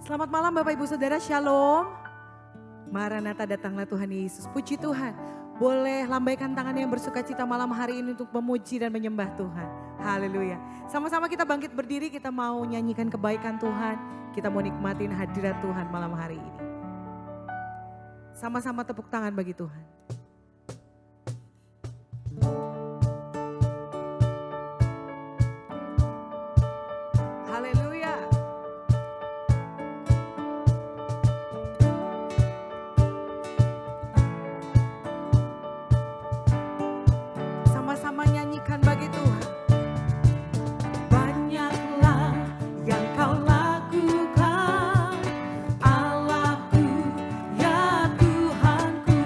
Selamat malam Bapak Ibu Saudara, Shalom. Maranatha, datanglah Tuhan Yesus. Puji Tuhan. Boleh lambaikan tangan yang bersuka cita malam hari ini untuk memuji dan menyembah Tuhan. Haleluya. Sama-sama kita bangkit berdiri, kita mau nyanyikan kebaikan Tuhan. Kita mau nikmatin hadirat Tuhan malam hari ini. Sama-sama tepuk tangan bagi Tuhan. Haleluya. Sama-sama nyanyikan bagi Tuhan. Banyaklah yang kau lakukan, Allahku, ya Tuhanku.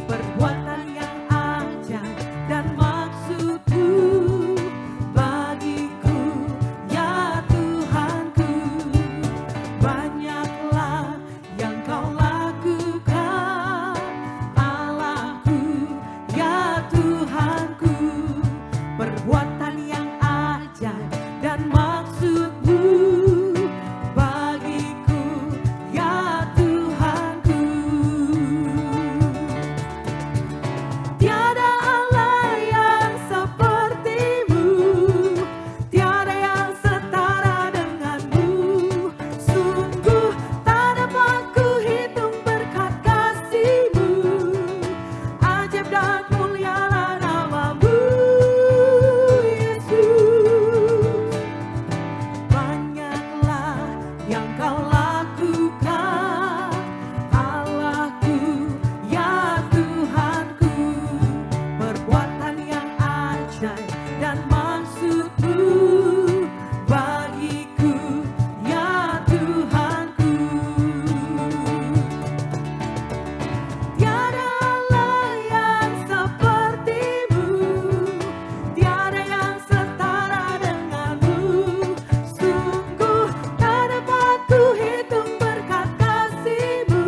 Perbuatan yang ajaib dan maksudmu bagiku, ya Tuhanku. Banyaklah yang kau lakukan, Allahku, ya Tuhanku. Perbuatan yang ajaib dan maksudmu bagiku, ya Tuhanku. Tiada Allah yang sepertimu, tiada yang setara denganmu. Sungguh tak dapat kuhitung berkat kasih-Mu. Ajaib dan mulialah nama-Mu, Yesus. Banyaklah yang kau lakukan, Allahku, ya Tuhanku. Perbuatan yang ajaib dan maksud-Mu bagiku, ya Tuhanku. Tiada Allah yang seperti-Mu, tiada yang setara denganmu. Sungguh tak dapat kuhitung berkat kasih-Mu.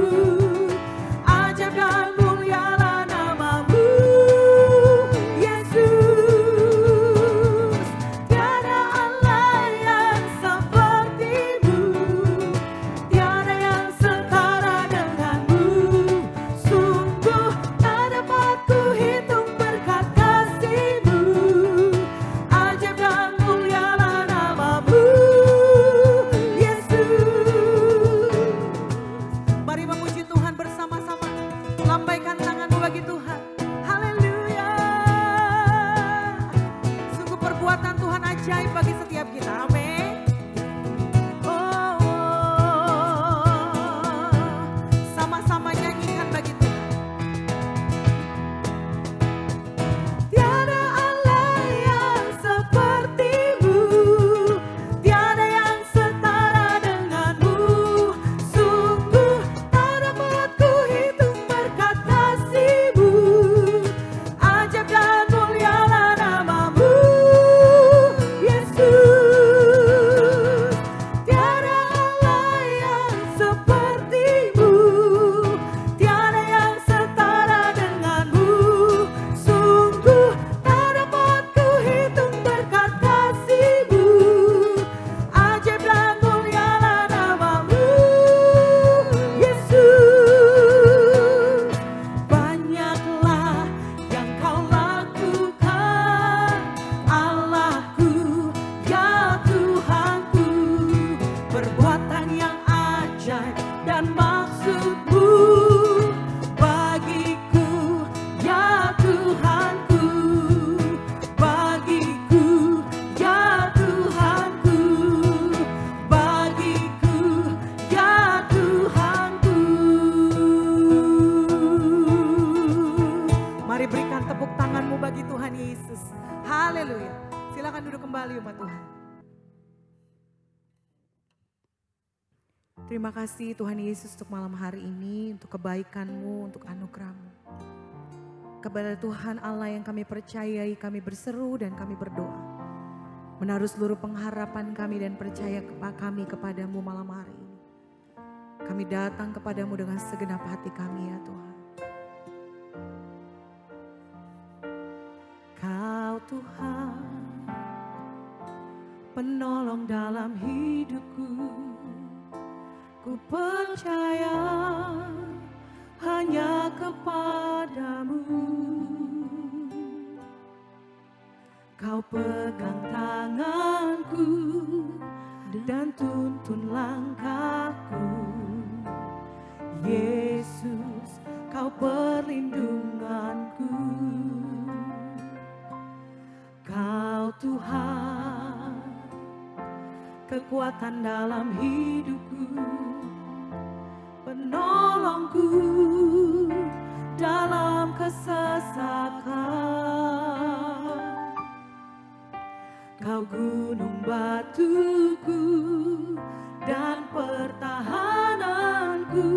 Ajaib dan mulialah nama-Mu, Yesus. Tiada Allah yang seperti-Mu, tiada yang setara denganmu. Sungguh tak dapat kuhitung berkat kasih-Mu. Ajaib dan mulialah nama-Mu, Yesus. Mari memuji Tuhan bersama-sama. Lambaikan tanganmu bagi Tuhan. Haleluya. Sungguh perbuatan Tuhan ajaib bagi setiap kita. Amin. Oh, sama-sama nyanyikan bagi Tuhan. Tiada Allah yang seperti-Mu, tiada yang setara denganmu. Sungguh tak dapat kuhitung berkat kasih-Mu. Ajaib dan mulialah nama-Mu, Yesus. Tiada Allah yang seperti-Mu, tiada yang setara denganmu. Sungguh tak dapat kuhitung berkat kasih-Mu. Ajaib dan mulialah nama-Mu, Yesus. Banyaklah yang kau lakukan, Allahku, ya Tuhanku. Perbuatan yang ajaib dan maksud-Mu bagiku, ya Tuhanku. Bagiku, ya Tuhanku. Bagiku, ya Tuhanku. Mari berikan tepuk tanganmu bagi Tuhan Yesus. Haleluya. Silakan duduk kembali umat Tuhan. Terima kasih Tuhan Yesus untuk malam hari ini, untuk kebaikan-Mu, untuk anugerah-Mu. Kepada Tuhan Allah yang kami percayai, kami berseru dan kami berdoa. Menaruh seluruh pengharapan kami dan percaya kami kepadamu malam hari ini. Kami datang kepadamu dengan segenap hati kami ya Tuhan. Kau Tuhan, penolong dalam hidupku. percaya hanya kepadamu. Kau pegang tanganku dan tuntun langkahku. Yesus, Kau perlindunganku. Kau Tuhan, kekuatan dalam hidupku, penolongku dalam kesesakan. Kau gunung batuku dan pertahananku.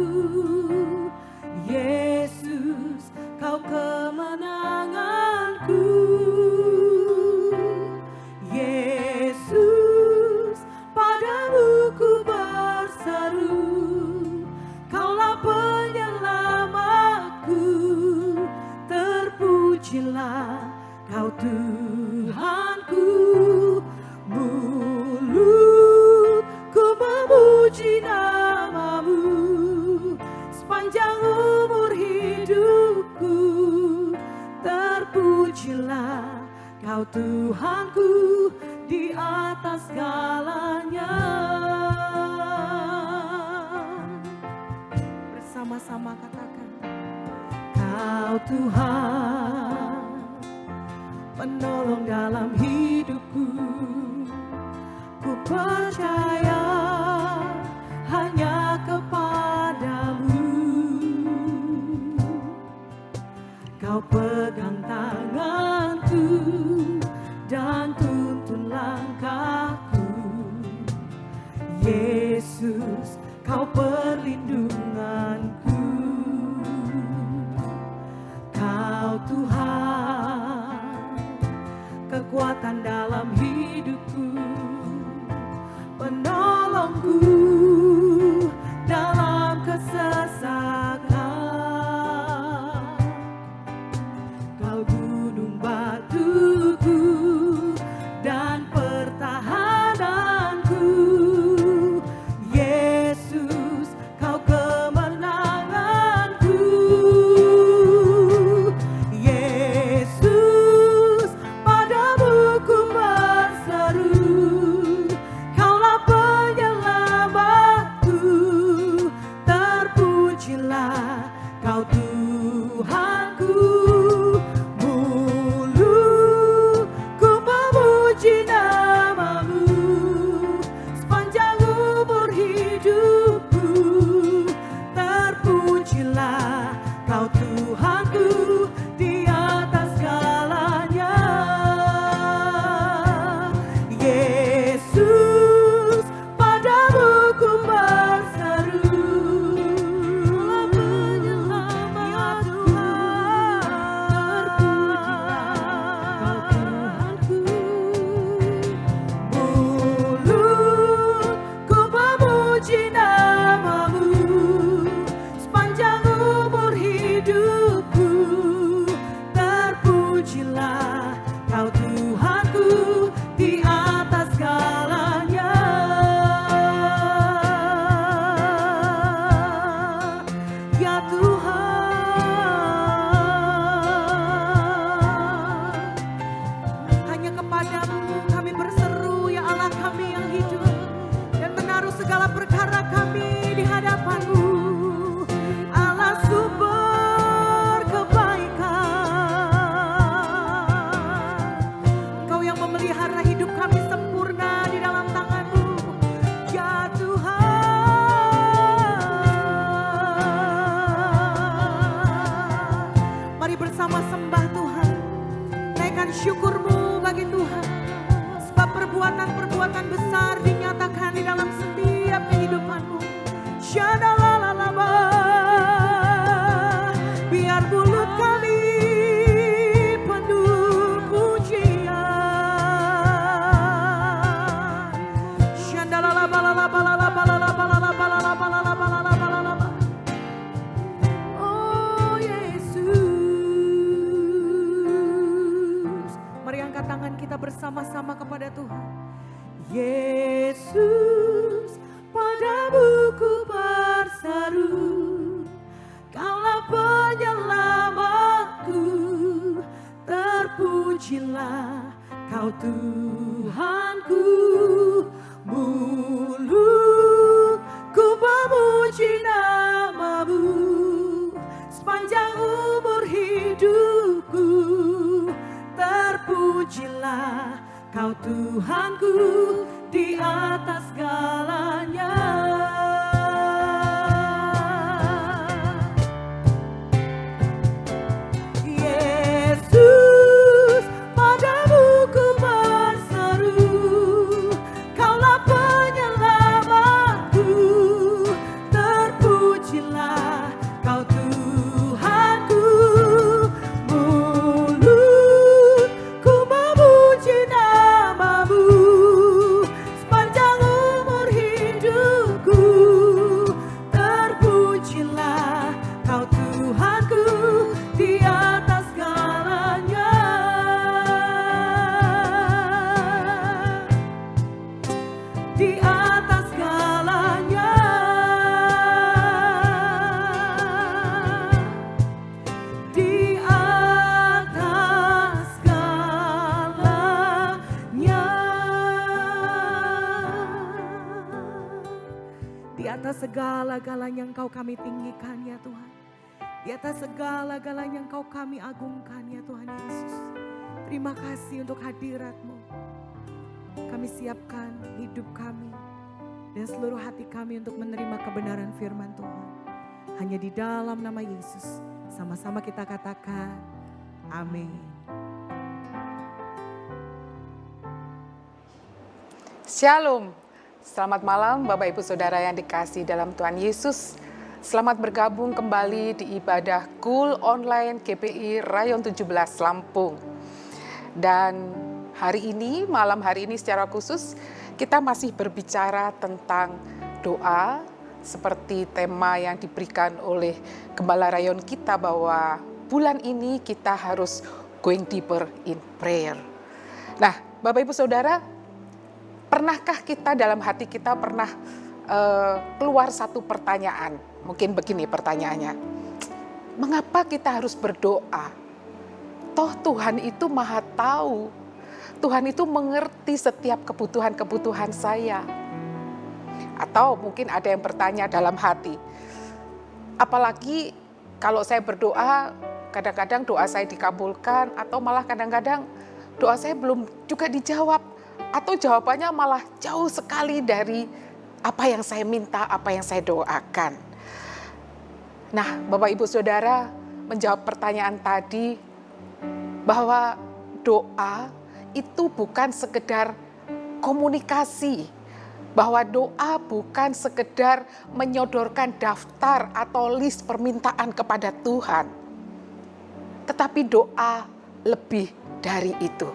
Yesus, Kau kemenanganku. Yesus, padamu ku berseru. Kaulah penyelamatku. Terpujilah Kau Tuhanku. Mulutku memuji nama-Mu sepanjang umur hidupku. Terpujilah Kau Tuhanku di atas segalanya. Bersama-sama katakan, Kau Tuhan, penolong dalam hidupku. Ku percaya hanya kepadamu. Kau pegang tanganku dan tuntun langkahku. Yesus, Kau perlindunganku. Kau Tuhan, kekuatan dalam hidupku, penolongku dalam kesesakan. Kau gunung batuku dan pertahananku. Yesus, Kau kemenanganku. Yesus, padamu ku berseru. Kaulah penyelamatku. Terpujilah Kau Tuhanku. Mulutku memuji nama-Mu sepanjang umur hidupku. Terpujilah Kau Tuhanku di atas segalanya. Yesus, padamu ku berseru. Penyelamat Tuhan, terpujilah Kau Tuhanku. Mulutku memuji nama-Mu sepanjang umur hidupku. Terpujilah Kau Tuhanku di atas segalanya. Ya Tuhan, hanya kepadamu kami berseru, ya Allah kami yang hidup, dan menaruh segala perkara kami di hadapan-Mu. Allah sumber kebaikan, Engkau yang memelihara hidup kami sempurna di dalam tangan-Mu. Ya Tuhan, mari bersama sembah Tuhan, naikkan syukur-Mu bagi Tuhan, sebab perbuatan-perbuatan besar dinyatakan di dalam setiap kehidupan-Mu. Kaulah penyelamatku, terpujilah Kau Tuhanku. Mulutku memuji nama-Mu sepanjang umur hidupku. Terpujilah Kau Tuhanku di atas segalanya. Yesus, padamu ku berseru, Kaulah penyelamatku, terpujilah Kau Tuhanku. Mulutku memuji nama-Mu sepanjang umur hidupku. Terpujilah Kau Tuhanku di atas segalanya. Di atas segalanya. Di atas segalanya. Di atas segala-galanya Engkau kami tinggikan ya Tuhan. Di atas segala-galanya Engkau kami agungkan ya Tuhan Yesus. Terima kasih untuk hadirat-Mu. Kami siapkan hidup kami dan seluruh hati kami untuk menerima kebenaran firman Tuhan. Hanya di dalam nama Yesus. Sama-sama kita katakan, amin. Shalom, selamat malam Bapak Ibu Saudara yang dikasihi dalam Tuhan Yesus. Selamat bergabung kembali di ibadah Kul Online GPI Rayon 17 Lampung. Dan hari ini, malam hari ini secara khusus, kita masih berbicara tentang doa, seperti tema yang diberikan oleh Gembala Rayon kita bahwa bulan ini kita harus going deeper in prayer. Nah, Bapak Ibu Saudara, pernahkah kita dalam hati kita pernah keluar satu pertanyaan? Mungkin begini pertanyaannya, mengapa kita harus berdoa? Toh Tuhan itu Maha Tahu, Tuhan itu mengerti setiap kebutuhan-kebutuhan saya. Atau mungkin ada yang bertanya dalam hati, apalagi kalau saya berdoa, kadang-kadang doa saya dikabulkan, atau malah kadang-kadang doa saya belum juga dijawab, atau jawabannya malah jauh sekali dari apa yang saya minta, apa yang saya doakan. Nah, Bapak Ibu Saudara, menjawab pertanyaan tadi bahwa doa itu bukan sekedar komunikasi, bahwa doa bukan sekedar menyodorkan daftar atau list permintaan kepada Tuhan, tetapi doa lebih dari itu.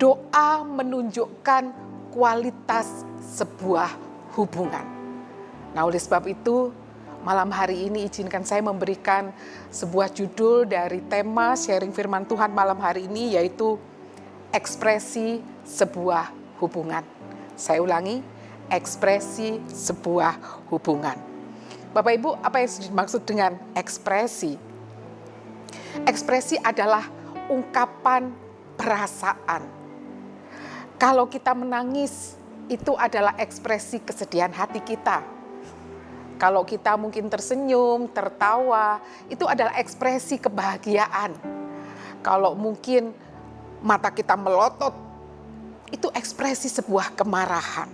Doa menunjukkan kualitas sebuah hubungan. Nah, oleh sebab itu, malam hari ini izinkan saya memberikan sebuah judul dari tema sharing firman Tuhan malam hari ini, yaitu ekspresi sebuah hubungan. Saya ulangi, ekspresi sebuah hubungan. Bapak Ibu, apa yang dimaksud dengan ekspresi? Ekspresi adalah ungkapan perasaan. Kalau kita menangis, itu adalah ekspresi kesedihan hati kita. Kalau kita mungkin tersenyum, tertawa, itu adalah ekspresi kebahagiaan. Kalau mungkin mata kita melotot, itu ekspresi sebuah kemarahan.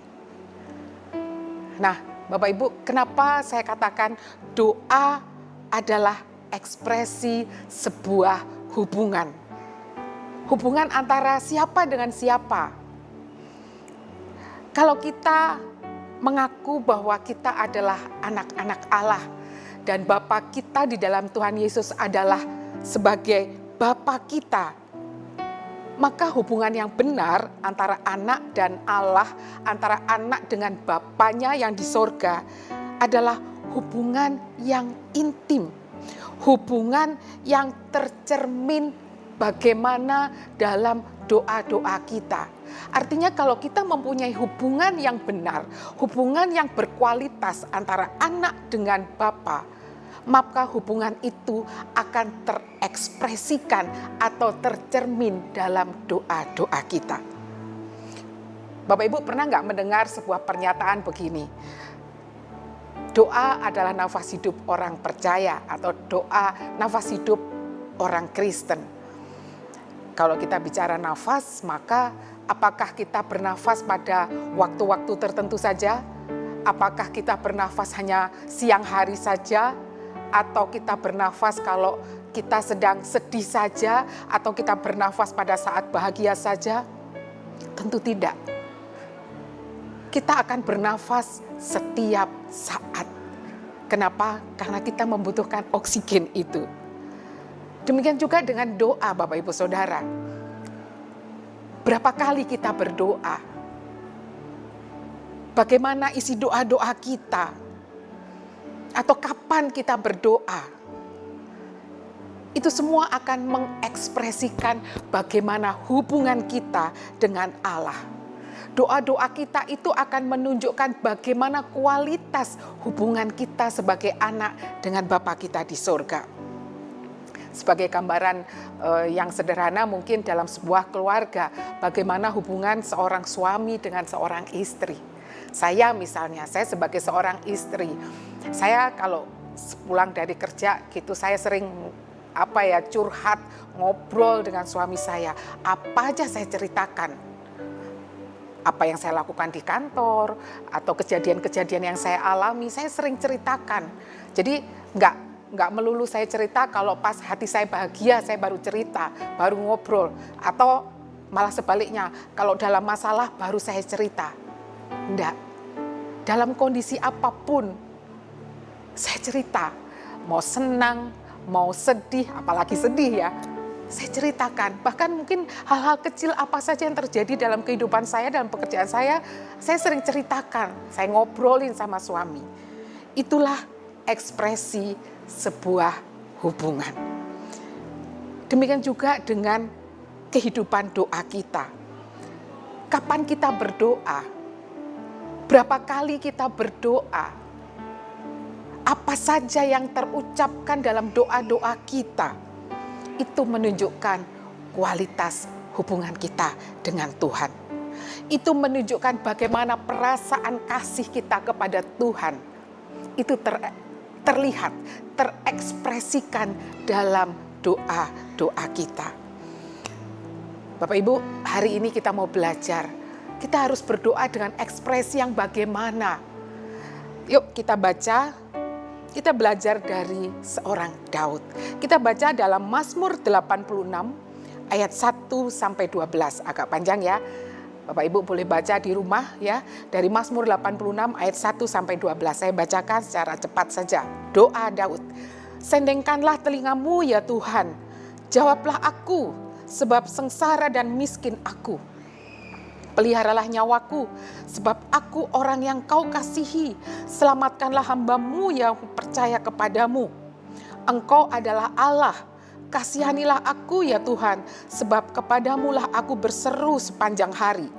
Nah, Bapak Ibu, kenapa saya katakan doa adalah ekspresi sebuah hubungan? Hubungan antara siapa dengan siapa? Kalau kita mengaku bahwa kita adalah anak-anak Allah dan Bapa kita di dalam Tuhan Yesus adalah sebagai Bapa kita, maka hubungan yang benar antara anak dan Allah, antara anak dengan Bapanya yang di sorga adalah hubungan yang intim, hubungan yang tercermin bagaimana dalam doa-doa kita. Artinya kalau kita mempunyai hubungan yang benar, hubungan yang berkualitas antara anak dengan Bapa, maka hubungan itu akan terekspresikan atau tercermin dalam doa-doa kita. Bapak Ibu pernah nggak mendengar sebuah pernyataan begini? Doa adalah nafas hidup orang percaya atau doa nafas hidup orang Kristen. Kalau kita bicara nafas, maka apakah kita bernafas pada waktu-waktu tertentu saja? Apakah kita bernafas hanya siang hari saja? Atau kita bernafas kalau kita sedang sedih saja? Atau kita bernafas pada saat bahagia saja? Tentu tidak. Kita akan bernafas setiap saat. Kenapa? Karena kita membutuhkan oksigen itu. Demikian juga dengan doa, Bapak Ibu Saudara. Berapa kali kita berdoa? Bagaimana isi doa-doa kita? Atau kapan kita berdoa? Itu semua akan mengekspresikan bagaimana hubungan kita dengan Allah. Doa-doa kita itu akan menunjukkan bagaimana kualitas hubungan kita sebagai anak dengan Bapa kita di surga. Sebagai gambaran yang sederhana mungkin dalam sebuah keluarga, bagaimana hubungan seorang suami dengan seorang istri. Saya misalnya, saya sebagai seorang istri, saya kalau pulang dari kerja gitu, saya sering curhat, ngobrol dengan suami saya. Apa aja saya ceritakan. Apa yang saya lakukan di kantor, atau kejadian-kejadian yang saya alami, saya sering ceritakan. Jadi nggak melulu saya cerita kalau pas hati saya bahagia, saya baru cerita, baru ngobrol. Atau malah sebaliknya, kalau dalam masalah baru saya cerita. Enggak. Dalam kondisi apapun, saya cerita. Mau senang, mau sedih, apalagi sedih ya. Saya ceritakan. Bahkan mungkin hal-hal kecil apa saja yang terjadi dalam kehidupan saya, dalam pekerjaan saya sering ceritakan. Saya ngobrolin sama suami. Itulah ekspresi sebuah hubungan. Demikian juga dengan kehidupan doa kita. Kapan kita berdoa? Berapa kali kita berdoa? Apa saja yang terucapkan dalam doa-doa kita? Itu menunjukkan kualitas hubungan kita dengan Tuhan. Itu menunjukkan bagaimana perasaan kasih kita kepada Tuhan. Itu terlihat, terekspresikan dalam doa-doa kita. Bapak Ibu, hari ini kita mau belajar. Kita harus berdoa dengan ekspresi yang bagaimana. Yuk kita baca, kita belajar dari seorang Daud. Kita baca dalam Mazmur 86 ayat 1-12. Agak panjang ya. Bapak Ibu boleh baca di rumah ya. Dari Mazmur 86 ayat 1-12. Saya bacakan secara cepat saja. Doa Daud. Sendengkanlah telingamu ya Tuhan. Jawablah aku sebab sengsara dan miskin aku. Peliharalah nyawaku, sebab aku orang yang kau kasihi. Selamatkanlah hamba-Mu yang percaya kepadamu. Engkau adalah Allah, kasihanilah aku ya Tuhan, sebab kepadamu lah aku berseru sepanjang hari.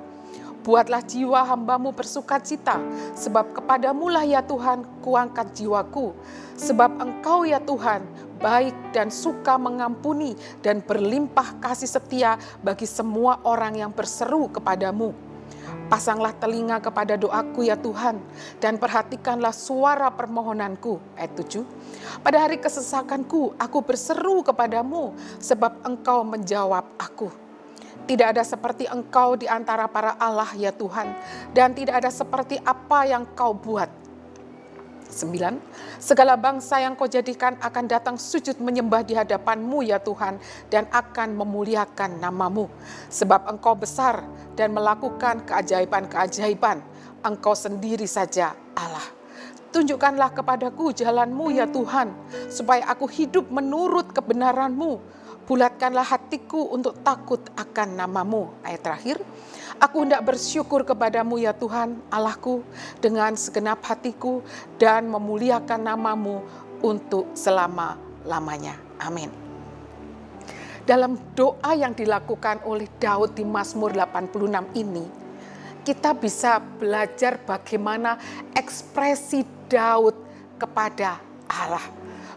Buatlah jiwa hamba-Mu bersukacita, sebab kepadamu lah ya Tuhan kuangkat jiwaku. Sebab Engkau ya Tuhan baik dan suka mengampuni dan berlimpah kasih setia bagi semua orang yang berseru kepadamu. Pasanglah telinga kepada doaku ya Tuhan, dan perhatikanlah suara permohonanku. Ayat 7. Pada hari kesesakanku aku berseru kepadamu, sebab Engkau menjawab aku. Tidak ada seperti Engkau di antara para Allah ya Tuhan, dan tidak ada seperti apa yang Kau buat. 9. Segala bangsa yang Kau jadikan akan datang sujud menyembah di hadapan-Mu ya Tuhan, dan akan memuliakan nama-Mu. Sebab Engkau besar dan melakukan keajaiban-keajaiban. Engkau sendiri saja Allah. Tunjukkanlah kepadaku jalan-Mu ya Tuhan, supaya aku hidup menurut kebenaran-Mu. Bulatkanlah hatiku untuk takut akan nama-Mu. Ayat terakhir. Aku hendak bersyukur kepadamu ya Tuhan Allahku dengan segenap hatiku dan memuliakan nama-Mu untuk selama-lamanya. Amin. Dalam doa yang dilakukan oleh Daud di Mazmur 86 ini, kita bisa belajar bagaimana ekspresi Daud kepada Allah.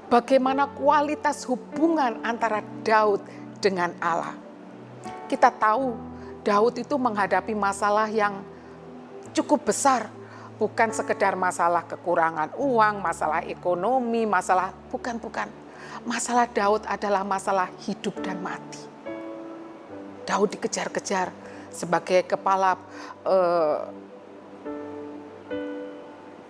Bagaimana kualitas hubungan antara Daud dengan Allah. Kita tahu Daud itu menghadapi masalah yang cukup besar. Bukan sekedar masalah kekurangan uang, masalah ekonomi, bukan. Masalah Daud adalah masalah hidup dan mati. Daud dikejar-kejar sebagai kepala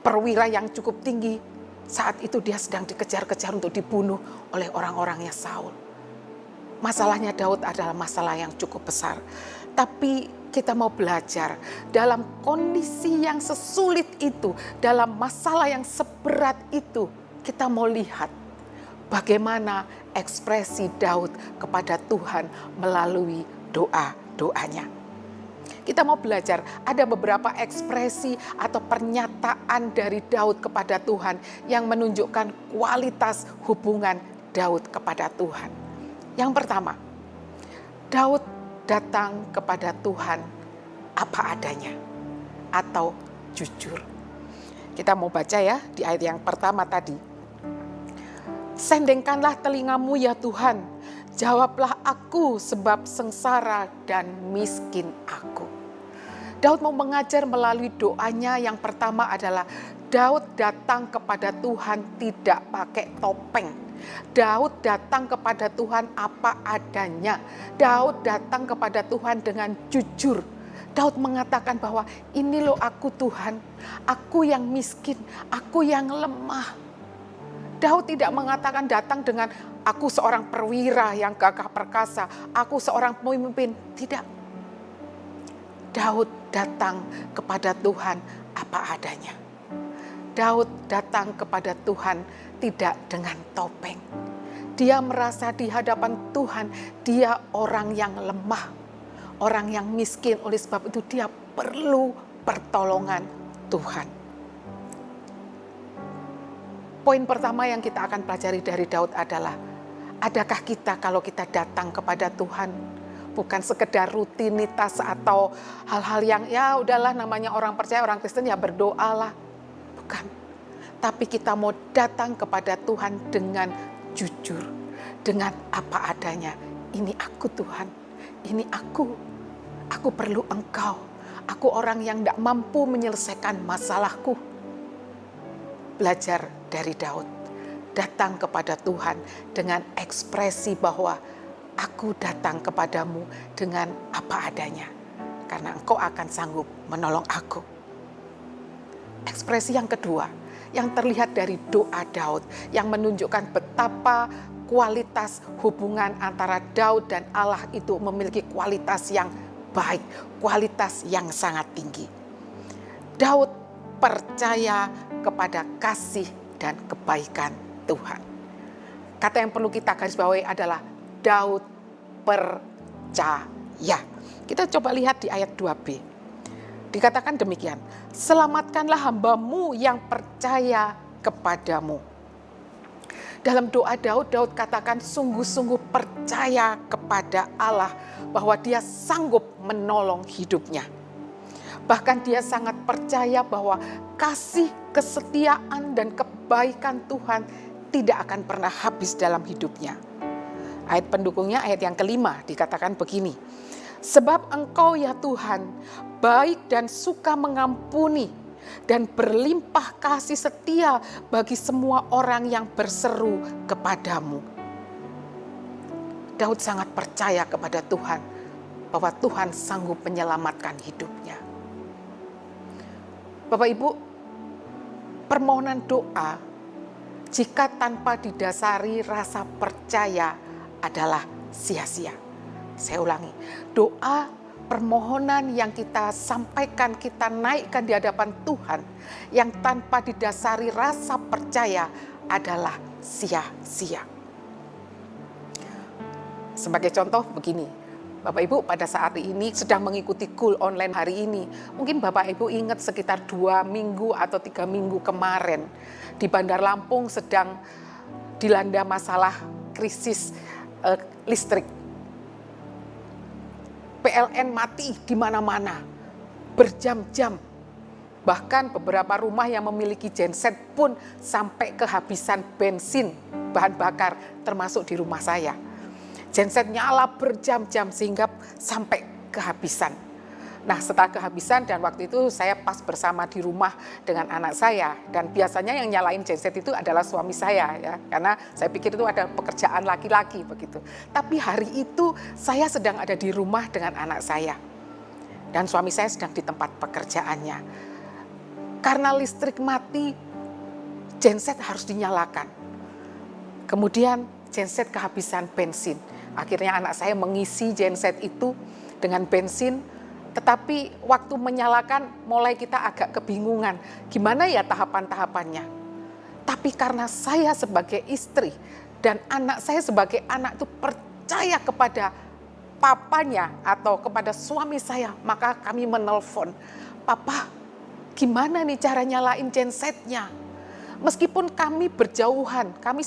perwira yang cukup tinggi. Saat itu dia sedang dikejar-kejar untuk dibunuh oleh orang-orangnya Saul. Masalahnya Daud adalah masalah yang cukup besar. Tapi kita mau belajar dalam kondisi yang sesulit itu, dalam masalah yang seberat itu, kita mau lihat bagaimana ekspresi Daud kepada Tuhan melalui doa-doanya. Kita mau belajar, ada beberapa ekspresi atau pernyataan dari Daud kepada Tuhan yang menunjukkan kualitas hubungan Daud kepada Tuhan. Yang pertama, Daud datang kepada Tuhan apa adanya atau jujur. Kita mau baca ya di ayat yang pertama tadi. Sendengkanlah telingamu ya Tuhan, jawablah aku sebab sengsara dan miskin aku. Daud mau mengajar melalui doanya. Yang pertama adalah Daud datang kepada Tuhan tidak pakai topeng. Daud datang kepada Tuhan apa adanya. Daud datang kepada Tuhan dengan jujur. Daud mengatakan bahwa ini loh aku Tuhan, aku yang miskin, aku yang lemah. Daud tidak mengatakan datang dengan aku seorang perwira yang gagah perkasa, aku seorang pemimpin. Tidak. Daud datang kepada Tuhan apa adanya. Daud datang kepada Tuhan tidak dengan topeng. Dia merasa di hadapan Tuhan dia orang yang lemah, orang yang miskin. Oleh sebab itu dia perlu pertolongan Tuhan. Poin pertama yang kita akan pelajari dari Daud adalah, adakah kita kalau kita datang kepada Tuhan bukan sekedar rutinitas atau hal-hal yang ya udahlah namanya orang percaya, orang Kristen ya berdoalah. Bukan. Tapi kita mau datang kepada Tuhan dengan jujur, dengan apa adanya. Ini aku Tuhan, ini aku perlu Engkau. Aku orang yang tidak mampu menyelesaikan masalahku. Belajar dari Daud, datang kepada Tuhan dengan ekspresi bahwa aku datang kepadamu dengan apa adanya, karena Engkau akan sanggup menolong aku. Ekspresi yang kedua, yang terlihat dari doa Daud, yang menunjukkan betapa kualitas hubungan antara Daud dan Allah itu memiliki kualitas yang baik, kualitas yang sangat tinggi. Daud percaya kepada kasih dan kebaikan Tuhan. Kata yang perlu kita garis bawahi adalah Daud percaya. Kita coba lihat di ayat 2b. Dikatakan demikian, selamatkanlah hambamu yang percaya kepadamu. Dalam doa Daud katakan sungguh-sungguh percaya kepada Allah bahwa dia sanggup menolong hidupnya. Bahkan dia sangat percaya bahwa kasih, kesetiaan, dan kebaikan Tuhan tidak akan pernah habis dalam hidupnya. Ayat pendukungnya, ayat yang kelima, dikatakan begini. Sebab Engkau ya Tuhan, baik dan suka mengampuni, dan berlimpah kasih setia bagi semua orang yang berseru kepadamu. Daud sangat percaya kepada Tuhan, bahwa Tuhan sanggup menyelamatkan hidupnya. Bapak Ibu, permohonan doa jika tanpa didasari rasa percaya adalah sia-sia. Saya ulangi, doa permohonan yang kita sampaikan, kita naikkan di hadapan Tuhan, yang tanpa didasari rasa percaya adalah sia-sia. Sebagai contoh begini, Bapak Ibu pada saat ini sedang mengikuti Cool Online hari ini. Mungkin Bapak Ibu ingat sekitar 2 minggu atau 3 minggu kemarin di Bandar Lampung sedang dilanda masalah krisis listrik. PLN mati di mana-mana, berjam-jam. Bahkan beberapa rumah yang memiliki genset pun sampai kehabisan bensin, bahan bakar, termasuk di rumah saya. Genset nyala berjam-jam sehingga sampai kehabisan. Nah, setelah kehabisan dan waktu itu saya pas bersama di rumah dengan anak saya, dan biasanya yang nyalain genset itu adalah suami saya ya, karena saya pikir itu ada pekerjaan laki-laki begitu. Tapi hari itu saya sedang ada di rumah dengan anak saya dan suami saya sedang di tempat pekerjaannya. Karena listrik mati, genset harus dinyalakan. Kemudian genset kehabisan bensin. Akhirnya anak saya mengisi genset itu dengan bensin, tetapi waktu menyalakan mulai kita agak kebingungan. Gimana ya tahapan-tahapannya? Tapi karena saya sebagai istri dan anak saya sebagai anak itu percaya kepada papanya atau kepada suami saya, maka kami menelpon, "Papa, gimana nih cara nyalain gensetnya?" Meskipun kami berjauhan, kami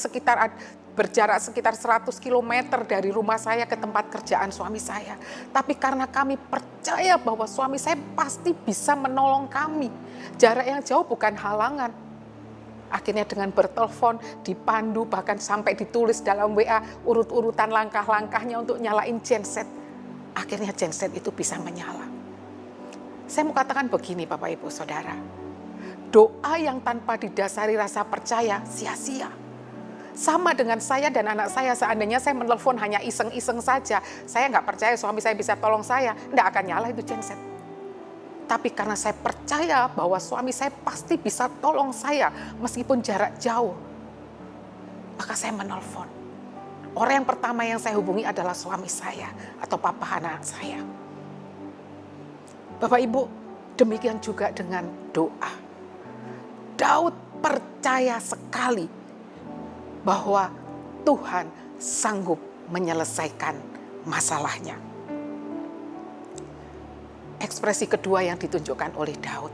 berjarak sekitar 100 km dari rumah saya ke tempat kerjaan suami saya. Tapi karena kami percaya bahwa suami saya pasti bisa menolong kami. Jarak yang jauh bukan halangan. Akhirnya dengan bertelepon, dipandu, bahkan sampai ditulis dalam WA urut-urutan langkah-langkahnya untuk nyalain genset. Akhirnya genset itu bisa menyala. Saya mau katakan begini Bapak Ibu Saudara. Doa yang tanpa didasari rasa percaya sia-sia. Sama dengan saya dan anak saya, seandainya saya menelpon hanya iseng-iseng saja, saya nggak percaya suami saya bisa tolong saya, nggak akan nyala itu genset. Tapi karena saya percaya bahwa suami saya pasti bisa tolong saya meskipun jarak jauh, maka saya menelpon. Orang yang pertama yang saya hubungi adalah suami saya atau papa anak saya. Bapak Ibu, demikian juga dengan doa. Daud percaya sekali bahwa Tuhan sanggup menyelesaikan masalahnya. Ekspresi kedua yang ditunjukkan oleh Daud,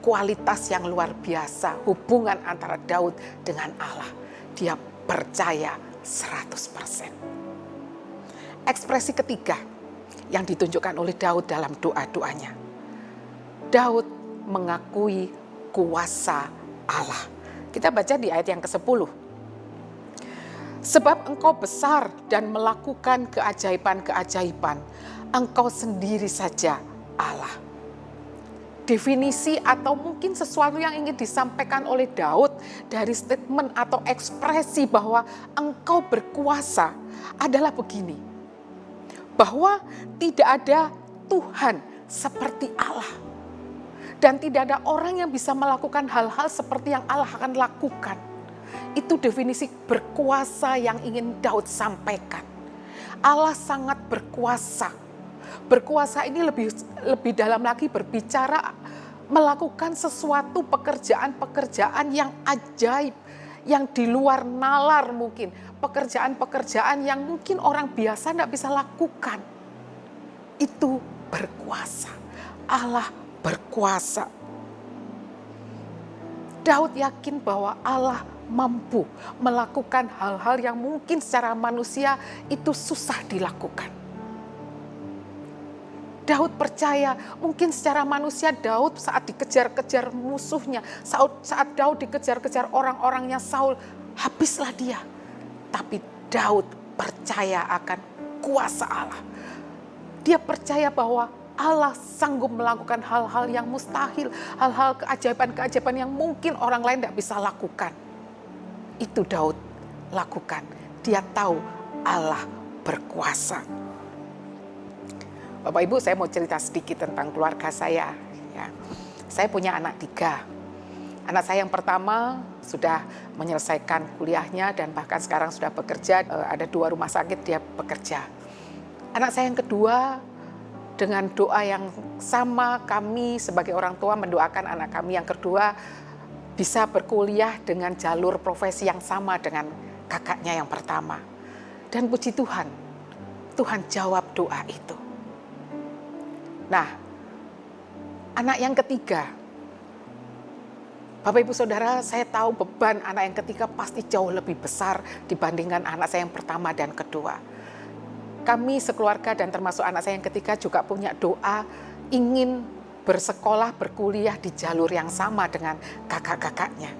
kualitas yang luar biasa hubungan antara Daud dengan Allah. Dia percaya 100%. Ekspresi ketiga yang ditunjukkan oleh Daud dalam doa-doanya, Daud mengakui kuasa Allah. Kita baca di ayat yang ke-10. Sebab engkau besar dan melakukan keajaiban-keajaiban, engkau sendiri saja Allah. Definisi atau mungkin sesuatu yang ingin disampaikan oleh Daud dari statement atau ekspresi bahwa engkau berkuasa adalah begini. Bahwa tidak ada Tuhan seperti Allah. Dan tidak ada orang yang bisa melakukan hal-hal seperti yang Allah akan lakukan. Itu definisi berkuasa yang ingin Daud sampaikan. Allah sangat berkuasa. Berkuasa ini lebih dalam lagi berbicara melakukan sesuatu pekerjaan-pekerjaan yang ajaib, yang di luar nalar mungkin. Pekerjaan-pekerjaan yang mungkin orang biasa tidak bisa lakukan. Itu berkuasa. Allah berkuasa. Daud yakin bahwa Allah mampu melakukan hal-hal yang mungkin secara manusia itu susah dilakukan. Daud percaya mungkin secara manusia Daud saat dikejar-kejar musuhnya, saat Daud dikejar-kejar orang-orangnya Saul, habislah dia. Tapi Daud percaya akan kuasa Allah. Dia percaya bahwa Allah sanggup melakukan hal-hal yang mustahil, hal-hal keajaiban-keajaiban yang mungkin orang lain tidak bisa lakukan. Itu Daud lakukan. Dia tahu Allah berkuasa. Bapak Ibu, saya mau cerita sedikit tentang keluarga saya. Ya. Saya punya anak 3. Anak saya yang pertama sudah menyelesaikan kuliahnya dan bahkan sekarang sudah bekerja. Ada 2 rumah sakit dia bekerja. Anak saya yang kedua, dengan doa yang sama kami sebagai orang tua mendoakan anak kami yang kedua bisa berkuliah dengan jalur profesi yang sama dengan kakaknya yang pertama. Dan puji Tuhan, Tuhan jawab doa itu. Nah, anak yang ketiga, Bapak Ibu Saudara, saya tahu beban anak yang ketiga pasti jauh lebih besar dibandingkan anak saya yang pertama dan kedua. kami sekeluarga dan termasuk anak saya yang ketiga juga punya doa ingin bersekolah, berkuliah di jalur yang sama dengan kakak-kakaknya.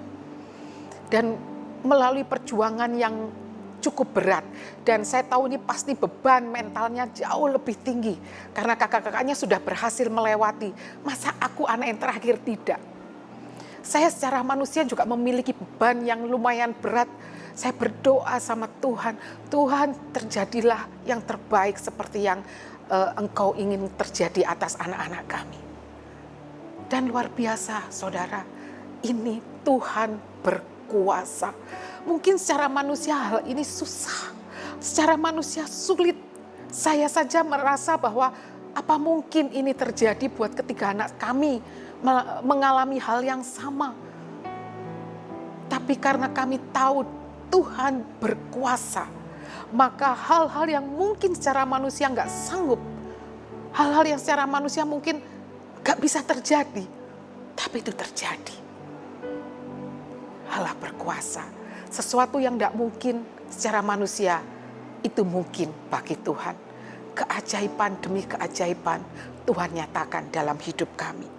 Dan melalui perjuangan yang cukup berat. Dan saya tahu ini pasti beban mentalnya jauh lebih tinggi. Karena kakak-kakaknya sudah berhasil melewati. Masa aku anak yang terakhir tidak? Saya secara manusia juga memiliki beban yang lumayan berat. Saya berdoa sama Tuhan. Tuhan, terjadilah yang terbaik seperti yang Engkau ingin terjadi atas anak-anak kami. Dan luar biasa saudara, ini Tuhan berkuasa. Mungkin secara manusia hal ini susah, secara manusia sulit. Saya saja merasa bahwa apa mungkin ini terjadi buat ketiga anak kami mengalami hal yang sama. Tapi karena kami tahu Tuhan berkuasa, maka hal-hal yang mungkin secara manusia nggak sanggup, hal-hal yang secara manusia mungkin nggak bisa terjadi, tapi itu terjadi. Allah berkuasa. Sesuatu yang tidak mungkin secara manusia, itu mungkin bagi Tuhan. Keajaiban demi keajaiban Tuhan nyatakan dalam hidup kami.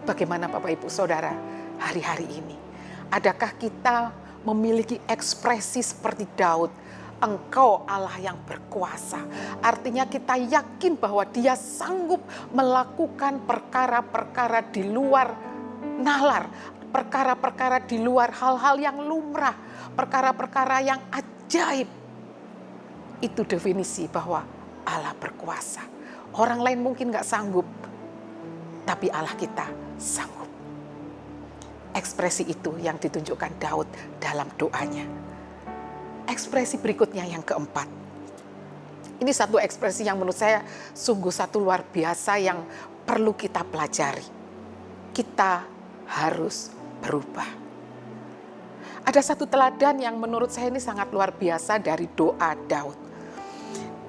Bagaimana Bapak Ibu Saudara hari-hari ini? Adakah kita memiliki ekspresi seperti Daud? Engkau Allah yang berkuasa. Artinya kita yakin bahwa Dia sanggup melakukan perkara-perkara di luar nalar, perkara-perkara di luar hal-hal yang lumrah, perkara-perkara yang ajaib. Itu definisi bahwa Allah berkuasa. Orang lain mungkin gak sanggup, tapi Allah kita sanggup. Ekspresi itu yang ditunjukkan Daud dalam doanya. Ekspresi berikutnya yang keempat. Ini satu ekspresi yang menurut saya sungguh satu luar biasa yang perlu kita pelajari. Kita harus berubah. Ada satu teladan yang menurut saya ini sangat luar biasa dari doa Daud.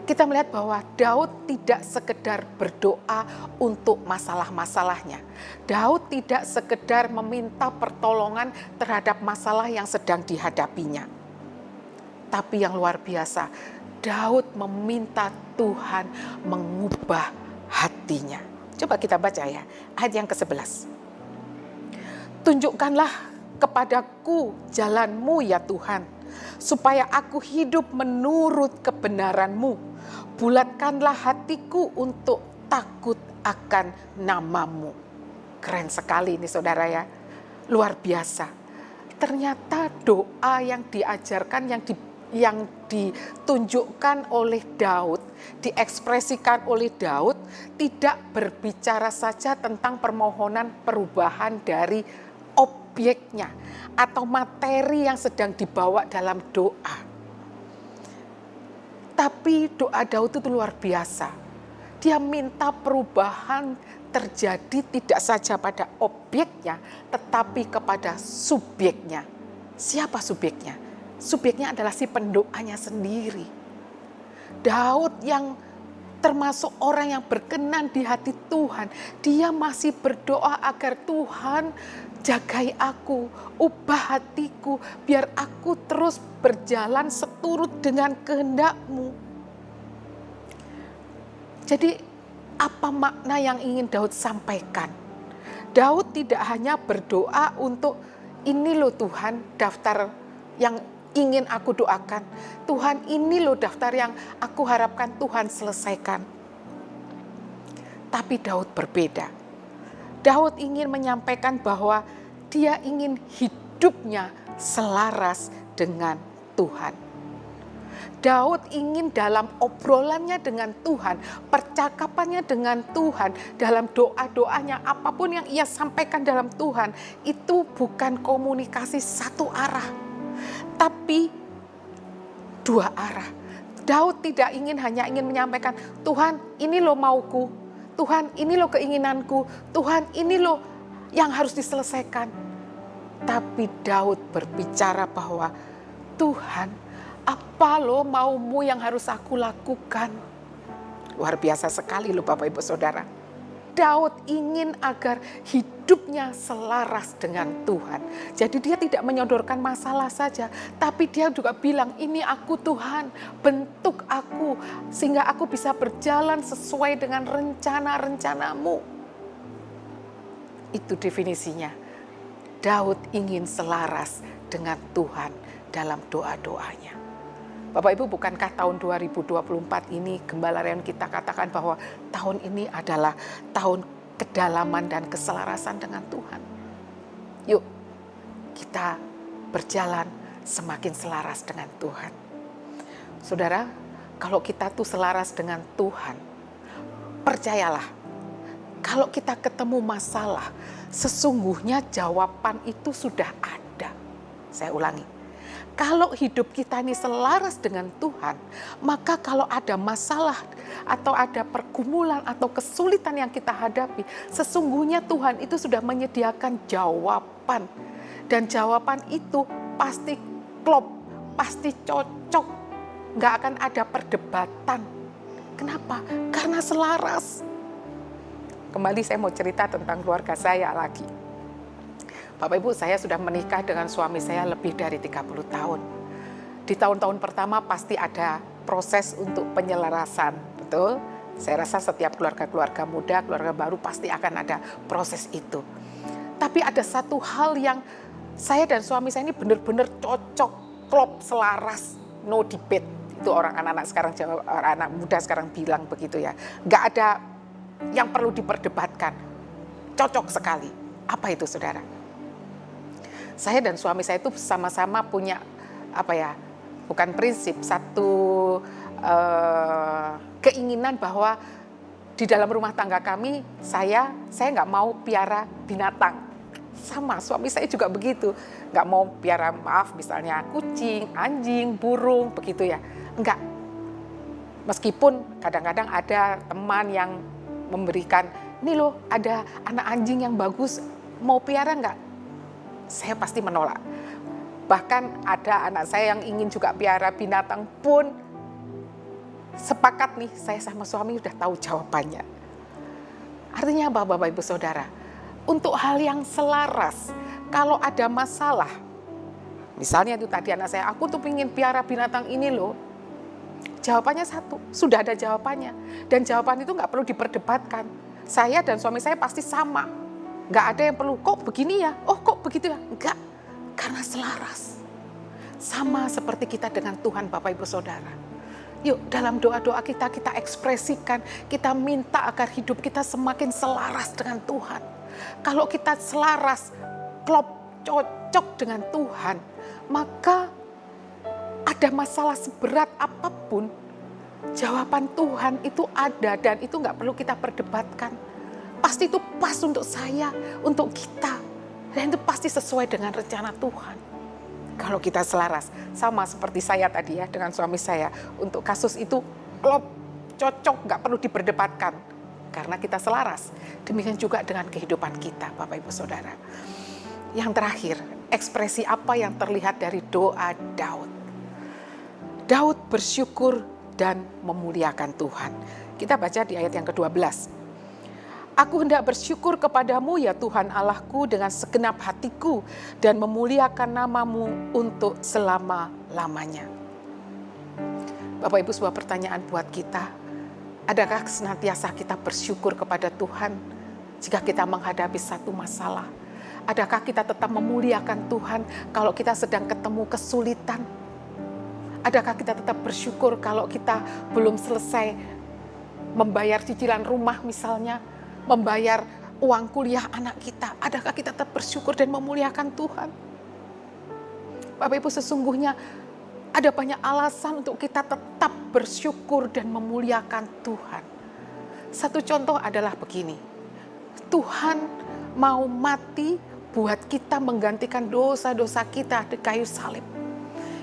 Kita melihat bahwa Daud tidak sekedar berdoa untuk masalah-masalahnya. Daud tidak sekedar meminta pertolongan terhadap masalah yang sedang dihadapinya. Tapi yang luar biasa, Daud meminta Tuhan mengubah hatinya. Coba kita baca ya, ayat yang ke-11. Tunjukkanlah kepadaku jalan-Mu ya Tuhan, supaya aku hidup menurut kebenaran-Mu. Bulatkanlah hatiku untuk takut akan nama-Mu. Keren sekali ini saudara ya, luar biasa. Ternyata doa yang diajarkan, yang ditunjukkan oleh Daud, diekspresikan oleh Daud, tidak berbicara saja tentang permohonan perubahan dari objeknya atau materi yang sedang dibawa dalam doa. Tapi doa Daud itu luar biasa. Dia minta perubahan terjadi tidak saja pada objeknya, tetapi kepada subjeknya. Siapa subjeknya? Subjeknya adalah si pendoanya sendiri. Daud yang termasuk orang yang berkenan di hati Tuhan, dia masih berdoa agar Tuhan jagai aku, ubah hatiku, biar aku terus berjalan seturut dengan kehendak-Mu. Jadi apa makna yang ingin Daud sampaikan? Daud tidak hanya berdoa untuk ini loh Tuhan daftar yang ingin aku doakan. Tuhan ini loh daftar yang aku harapkan Tuhan selesaikan. Tapi Daud berbeda. Daud ingin menyampaikan bahwa dia ingin hidupnya selaras dengan Tuhan. Daud ingin dalam obrolannya dengan Tuhan, percakapannya dengan Tuhan, dalam doa-doanya, apapun yang ia sampaikan dalam Tuhan, itu bukan komunikasi satu arah, tapi dua arah. Daud tidak hanya ingin menyampaikan, Tuhan ini loh mauku, Tuhan ini loh keinginanku, Tuhan ini loh yang harus diselesaikan. Tapi Daud berbicara bahwa Tuhan, apa loh maumu yang harus aku lakukan? Luar biasa sekali loh Bapak Ibu Saudara. Daud ingin agar hidupnya selaras dengan Tuhan. Jadi dia tidak menyodorkan masalah saja, tapi dia juga bilang, ini aku Tuhan, bentuk aku sehingga aku bisa berjalan sesuai dengan rencana-rencanamu. Itu definisinya. Daud ingin selaras dengan Tuhan dalam doa-doanya. Bapak Ibu, bukankah tahun 2024 ini Gembala Rayon kita katakan bahwa tahun ini adalah tahun kedalaman dan keselarasan dengan Tuhan. Yuk kita berjalan semakin selaras dengan Tuhan. Saudara, kalau kita tuh selaras dengan Tuhan, percayalah, kalau kita ketemu masalah, sesungguhnya jawaban itu sudah ada. Saya ulangi. Kalau hidup kita ini selaras dengan Tuhan, maka kalau ada masalah atau ada pergumulan atau kesulitan yang kita hadapi, sesungguhnya Tuhan itu sudah menyediakan jawaban. Dan jawaban itu pasti klop, pasti cocok. Nggak akan ada perdebatan. Kenapa? Karena selaras. Kembali saya mau cerita tentang keluarga saya lagi. Bapak Ibu, saya sudah menikah dengan suami saya lebih dari 30 tahun. Di tahun-tahun pertama pasti ada proses untuk penyelarasan, betul? Saya rasa setiap keluarga-keluarga muda, keluarga baru pasti akan ada proses itu. Tapi ada satu hal yang saya dan suami saya ini benar-benar cocok, klop, selaras, no debate. Itu orang anak-anak sekarang, anak muda sekarang bilang begitu ya. Nggak ada yang perlu diperdebatkan. Cocok sekali. Apa itu, saudara? Saya dan suami saya itu sama-sama punya bukan prinsip, satu keinginan bahwa di dalam rumah tangga kami saya nggak mau piara binatang. Sama suami saya juga begitu, nggak mau piara, misalnya kucing, anjing, burung, begitu ya, enggak. Meskipun kadang-kadang ada teman yang memberikan, ini loh ada anak anjing yang bagus, mau piara enggak? Saya pasti menolak. Bahkan ada anak saya yang ingin juga piara binatang pun sepakat nih, saya sama suami udah tahu jawabannya. Artinya apa, Bapak Ibu Saudara? Untuk hal yang selaras, kalau ada masalah, misalnya itu tadi anak saya, aku tuh pengen piara binatang ini loh. Jawabannya satu, sudah ada jawabannya. Dan jawaban itu nggak perlu diperdebatkan. Saya dan suami saya pasti sama. Nggak ada yang perlu, kok begini ya? Oh kok begitu ya? Enggak, karena selaras. Sama seperti kita dengan Tuhan, Bapak Ibu Saudara. Yuk dalam doa-doa kita ekspresikan, kita minta agar hidup kita semakin selaras dengan Tuhan. Kalau kita selaras, klop, cocok dengan Tuhan, maka ada masalah seberat apapun, jawaban Tuhan itu ada dan itu nggak perlu kita perdebatkan. Pasti itu pas untuk saya, untuk kita. Dan itu pasti sesuai dengan rencana Tuhan. Kalau kita selaras, sama seperti saya tadi ya dengan suami saya. Untuk kasus itu klop, cocok, gak perlu diperdebatkan. Karena kita selaras. Demikian juga dengan kehidupan kita, Bapak Ibu Saudara. Yang terakhir, ekspresi apa yang terlihat dari doa Daud. Daud bersyukur dan memuliakan Tuhan. Kita baca di ayat yang ke-12. Aku hendak bersyukur kepadamu ya Tuhan Allahku dengan segenap hatiku dan memuliakan namamu untuk selama-lamanya. Bapak Ibu, sebuah pertanyaan buat kita. Adakah senantiasa kita bersyukur kepada Tuhan jika kita menghadapi satu masalah? Adakah kita tetap memuliakan Tuhan kalau kita sedang ketemu kesulitan? Adakah kita tetap bersyukur kalau kita belum selesai membayar cicilan rumah misalnya? Membayar uang kuliah anak kita, adakah kita tetap bersyukur dan memuliakan Tuhan? Bapak Ibu, sesungguhnya ada banyak alasan untuk kita tetap bersyukur dan memuliakan Tuhan. Satu contoh adalah begini, Tuhan mau mati buat kita menggantikan dosa-dosa kita di kayu salib.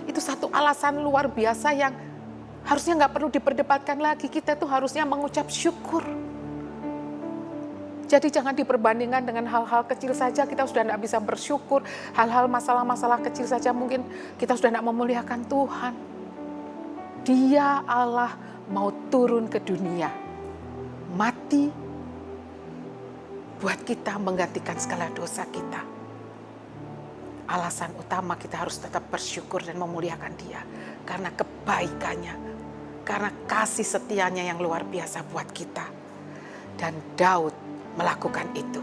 Itu satu alasan luar biasa yang harusnya nggak perlu diperdebatkan lagi. Kita tuh harusnya mengucap syukur. Jadi jangan diperbandingkan dengan hal-hal kecil saja kita sudah tidak bisa bersyukur. Hal-hal masalah-masalah kecil saja mungkin kita sudah tidak memuliakan Tuhan. Dia Allah mau turun ke dunia. Mati buat kita menggantikan segala dosa kita. Alasan utama kita harus tetap bersyukur dan memuliakan Dia karena kebaikannya, karena kasih setianya yang luar biasa buat kita. Dan Daud melakukan itu.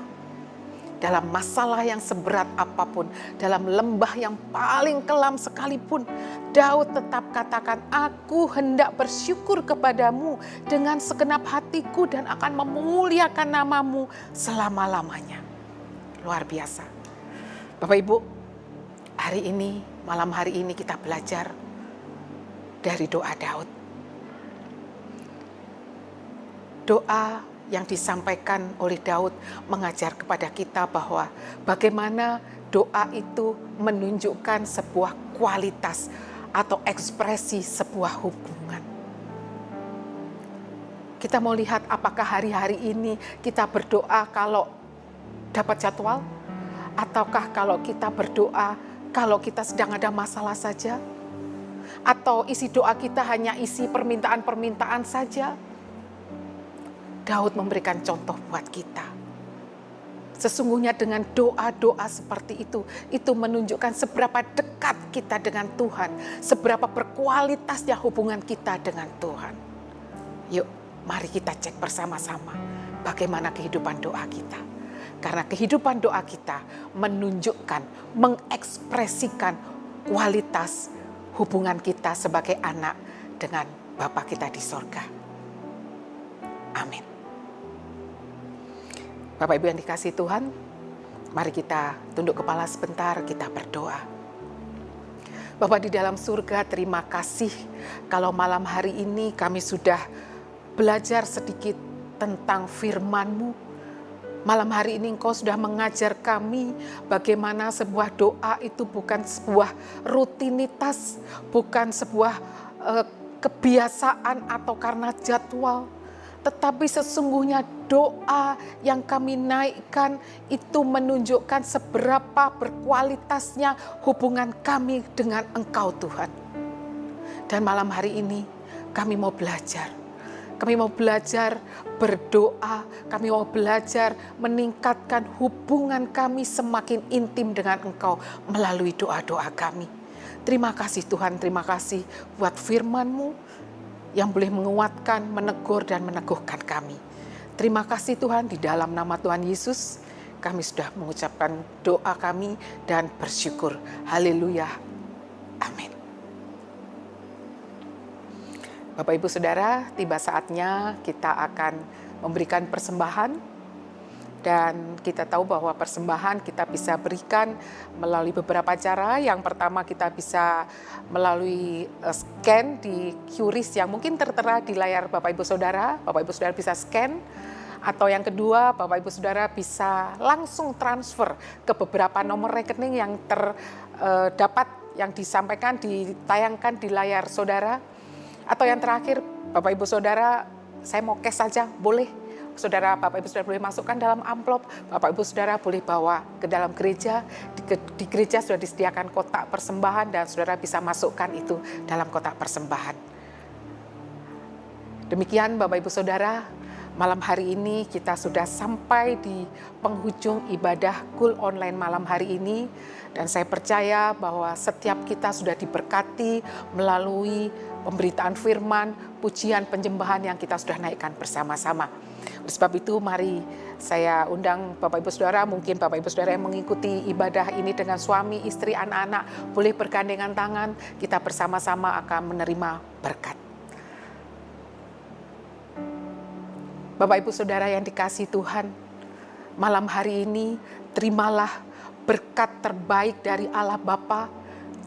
Dalam masalah yang seberat apapun, dalam lembah yang paling kelam sekalipun, Daud tetap katakan, aku hendak bersyukur kepadamu dengan segenap hatiku dan akan memuliakan namamu selama-lamanya. Luar biasa. Bapak Ibu, hari ini, malam hari ini kita belajar dari doa Daud. Doa yang disampaikan oleh Daud mengajar kepada kita bahwa bagaimana doa itu menunjukkan sebuah kualitas atau ekspresi sebuah hubungan. Kita mau lihat apakah hari-hari ini kita berdoa kalau dapat jadwal, ataukah kalau kita berdoa kalau kita sedang ada masalah saja, atau isi doa kita hanya isi permintaan-permintaan saja. Daud memberikan contoh buat kita. Sesungguhnya dengan doa-doa seperti itu menunjukkan seberapa dekat kita dengan Tuhan, seberapa berkualitasnya hubungan kita dengan Tuhan. Yuk, mari kita cek bersama-sama bagaimana kehidupan doa kita. Karena kehidupan doa kita menunjukkan, mengekspresikan kualitas hubungan kita sebagai anak dengan Bapa kita di sorga. Amin. Bapak Ibu yang dikasihi Tuhan, mari kita tunduk kepala sebentar, kita berdoa. Bapa di dalam surga, terima kasih kalau malam hari ini kami sudah belajar sedikit tentang firman-Mu. Malam hari ini Engkau sudah mengajar kami bagaimana sebuah doa itu bukan sebuah rutinitas, bukan sebuah kebiasaan atau karena jadwal. Tetapi sesungguhnya doa yang kami naikkan itu menunjukkan seberapa berkualitasnya hubungan kami dengan Engkau Tuhan. Dan malam hari ini kami mau belajar. Kami mau belajar berdoa, kami mau belajar meningkatkan hubungan kami semakin intim dengan Engkau melalui doa-doa kami. Terima kasih Tuhan, terima kasih buat firman-Mu yang boleh menguatkan, menegur, dan meneguhkan kami. Terima kasih Tuhan, di dalam nama Tuhan Yesus, kami sudah mengucapkan doa kami dan bersyukur. Haleluya. Amin. Bapak Ibu Saudara, tiba saatnya kita akan memberikan persembahan. Dan kita tahu bahwa persembahan kita bisa berikan melalui beberapa cara. Yang pertama kita bisa melalui scan di QRIS yang mungkin tertera di layar Bapak Ibu Saudara. Bapak Ibu Saudara bisa scan. Atau yang kedua, Bapak Ibu Saudara bisa langsung transfer ke beberapa nomor rekening yang terdapat, yang disampaikan, ditayangkan di layar Saudara. Atau yang terakhir, Bapak Ibu Saudara, saya mau cash saja, boleh. Saudara, Bapak Ibu Saudara boleh masukkan dalam amplop, Bapak Ibu Saudara boleh bawa ke dalam gereja, di gereja sudah disediakan kotak persembahan dan Saudara bisa masukkan itu dalam kotak persembahan. Demikian Bapak Ibu Saudara, malam hari ini kita sudah sampai di penghujung ibadah Cool Online malam hari ini. Dan saya percaya bahwa setiap kita sudah diberkati melalui pemberitaan firman, pujian, penyembahan yang kita sudah naikkan bersama-sama. Oleh sebab itu mari saya undang Bapak Ibu Saudara, mungkin Bapak Ibu Saudara yang mengikuti ibadah ini dengan suami, istri, anak-anak, boleh bergandengan tangan, kita bersama-sama akan menerima berkat. Bapak Ibu Saudara yang dikasihi Tuhan, malam hari ini terimalah berkat terbaik dari Allah Bapa,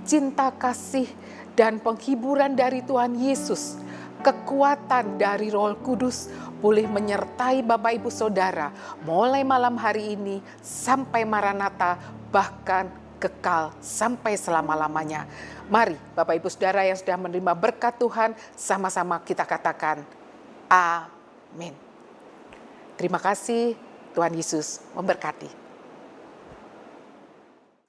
cinta kasih dan penghiburan dari Tuhan Yesus, kekuatan dari Roh Kudus boleh menyertai Bapak Ibu Saudara mulai malam hari ini sampai Maranatha, bahkan kekal sampai selama-lamanya. Mari Bapak Ibu Saudara yang sudah menerima berkat Tuhan, sama-sama kita katakan amin. Terima kasih, Tuhan Yesus memberkati.